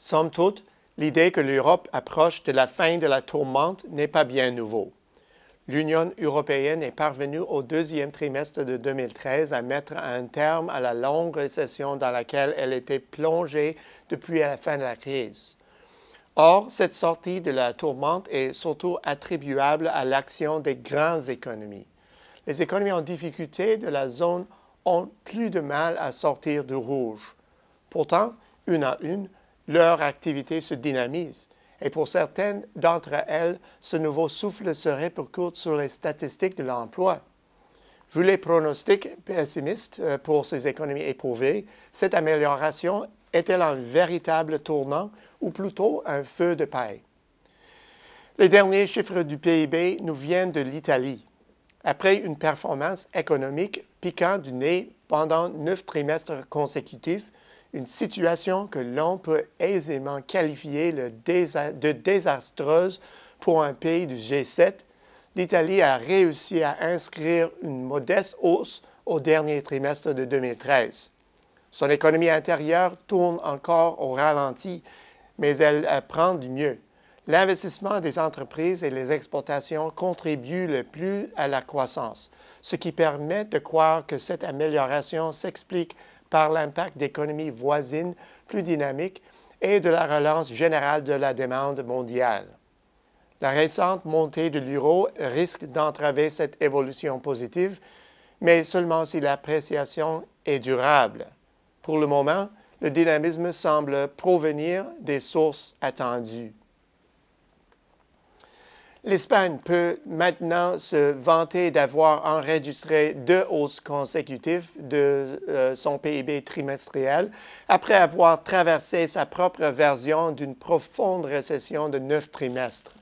Somme toute, l'idée que l'Europe approche de la fin de la tourmente n'est pas bien nouveau. L'Union européenne est parvenue au deuxième trimestre de 2013 à mettre un terme à la longue récession dans laquelle elle était plongée depuis la fin de la crise. Or, cette sortie de la tourmente est surtout attribuable à l'action des grandes économies. Les économies en difficulté de la zone ont plus de mal à sortir du rouge. Pourtant, une à une, leur activité se dynamise. Et pour certaines d'entre elles, ce nouveau souffle se répercute sur les statistiques de l'emploi. Vu les pronostics pessimistes pour ces économies éprouvées, cette amélioration est-elle un véritable tournant ou plutôt un feu de paille? Les derniers chiffres du PIB nous viennent de l'Italie. Après une performance économique piquant du nez pendant 9 trimestres consécutifs, une situation que l'on peut aisément qualifier de désastreuse pour un pays du G7, l'Italie a réussi à inscrire une modeste hausse au dernier trimestre de 2013. Son économie intérieure tourne encore au ralenti, mais elle prend du mieux. L'investissement des entreprises et les exportations contribuent le plus à la croissance, ce qui permet de croire que cette amélioration s'explique par l'impact d'économies voisines plus dynamiques et de la relance générale de la demande mondiale. La récente montée de l'euro risque d'entraver cette évolution positive, mais seulement si l'appréciation est durable. Pour le moment, le dynamisme semble provenir des sources attendues. L'Espagne peut maintenant se vanter d'avoir enregistré 2 hausses consécutives de son PIB trimestriel après avoir traversé sa propre version d'une profonde récession de 9 trimestres.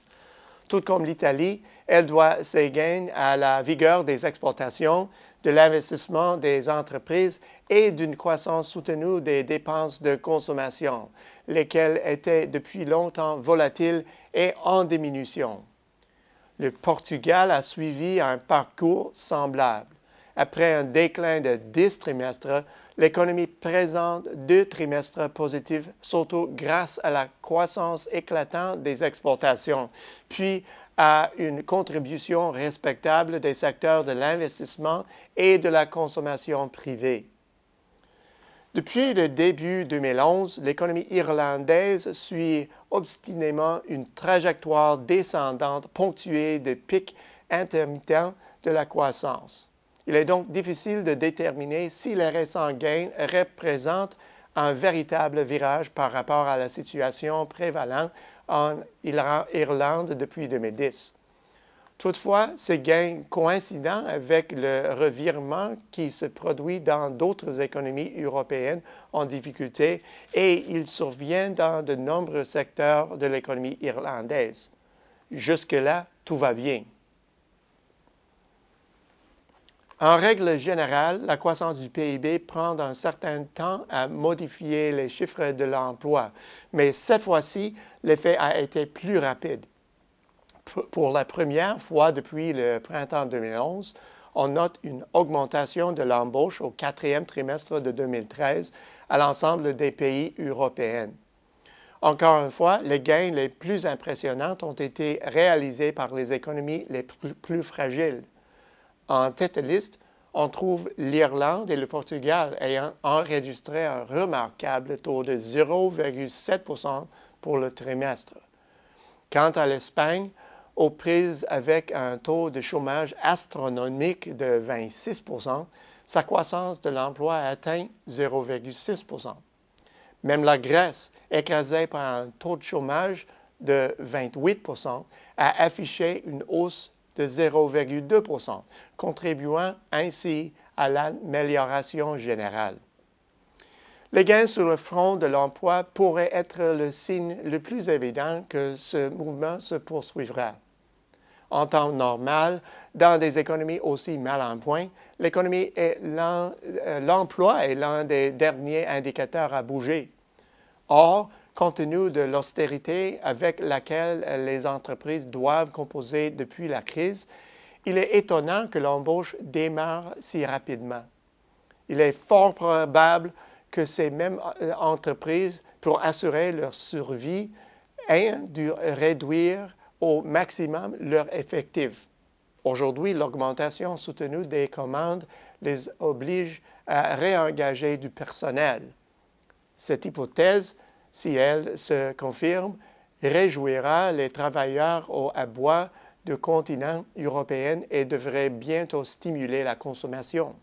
Tout comme l'Italie, elle doit ses gains à la vigueur des exportations, de l'investissement des entreprises et d'une croissance soutenue des dépenses de consommation, lesquelles étaient depuis longtemps volatiles et en diminution. Le Portugal a suivi un parcours semblable. Après un déclin de 10 trimestres, l'économie présente 2 trimestres positifs, surtout grâce à la croissance éclatante des exportations, puis à une contribution respectable des secteurs de l'investissement et de la consommation privée. Depuis le début 2011, l'économie irlandaise suit obstinément une trajectoire descendante ponctuée de pics intermittents de la croissance. Il est donc difficile de déterminer si les récents gains représentent un véritable virage par rapport à la situation prévalente en Irlande depuis 2010. Toutefois, ces gains coïncident avec le revirement qui se produit dans d'autres économies européennes en difficulté et ils surviennent dans de nombreux secteurs de l'économie irlandaise. Jusque-là, tout va bien. En règle générale, la croissance du PIB prend un certain temps à modifier les chiffres de l'emploi, mais cette fois-ci, l'effet a été plus rapide. Pour la première fois depuis le printemps 2011, on note une augmentation de l'embauche au 4e trimestre de 2013 à l'ensemble des pays européens. Encore une fois, les gains les plus impressionnants ont été réalisés par les économies les plus fragiles. En tête de liste, on trouve l'Irlande et le Portugal ayant enregistré un remarquable taux de 0,7 % pour le trimestre. Quant à l'Espagne, aux prises avec un taux de chômage astronomique de 26 %, sa croissance de l'emploi a atteint 0,6 %. Même la Grèce, écrasée par un taux de chômage de 28 %, a affiché une hausse de 0,2 %, contribuant ainsi à l'amélioration générale. Les gains sur le front de l'emploi pourraient être le signe le plus évident que ce mouvement se poursuivra. En temps normal, dans des économies aussi mal en point, l'emploi est l'un des derniers indicateurs à bouger. Or, compte tenu de l'austérité avec laquelle les entreprises doivent composer depuis la crise, il est étonnant que l'embauche démarre si rapidement. Il est fort probable que ces mêmes entreprises, pour assurer leur survie, aient dû réduire au maximum leurs effectifs. Aujourd'hui, l'augmentation soutenue des commandes les oblige à réengager du personnel. Cette hypothèse, si elle se confirme, réjouira les travailleurs à bois du continent européen et devrait bientôt stimuler la consommation.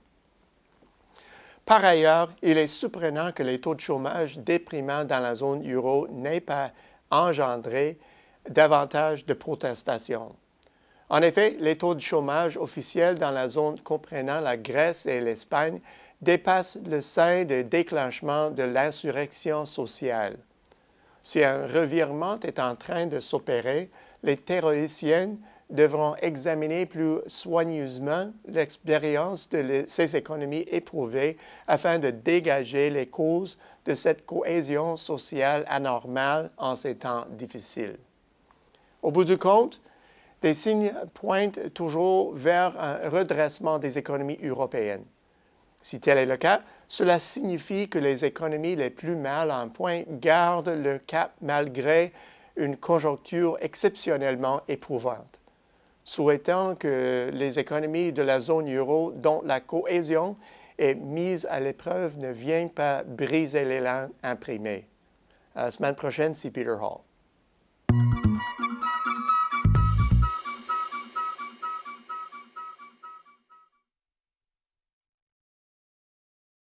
Par ailleurs, il est surprenant que les taux de chômage déprimants dans la zone euro n'aient pas engendré davantage de protestations. En effet, les taux de chômage officiels dans la zone comprenant la Grèce et l'Espagne dépassent le seuil de déclenchement de l'insurrection sociale. Si un revirement est en train de s'opérer, les théoriciens devront examiner plus soigneusement l'expérience de ces économies éprouvées afin de dégager les causes de cette cohésion sociale anormale en ces temps difficiles. Au bout du compte, des signes pointent toujours vers un redressement des économies européennes. Si tel est le cas, cela signifie que les économies les plus mal en point gardent le cap malgré une conjoncture exceptionnellement éprouvante. Souhaitons que les économies de la zone euro, dont la cohésion est mise à l'épreuve, ne viennent pas briser l'élan imprimé. À la semaine prochaine, c'est Peter Hall.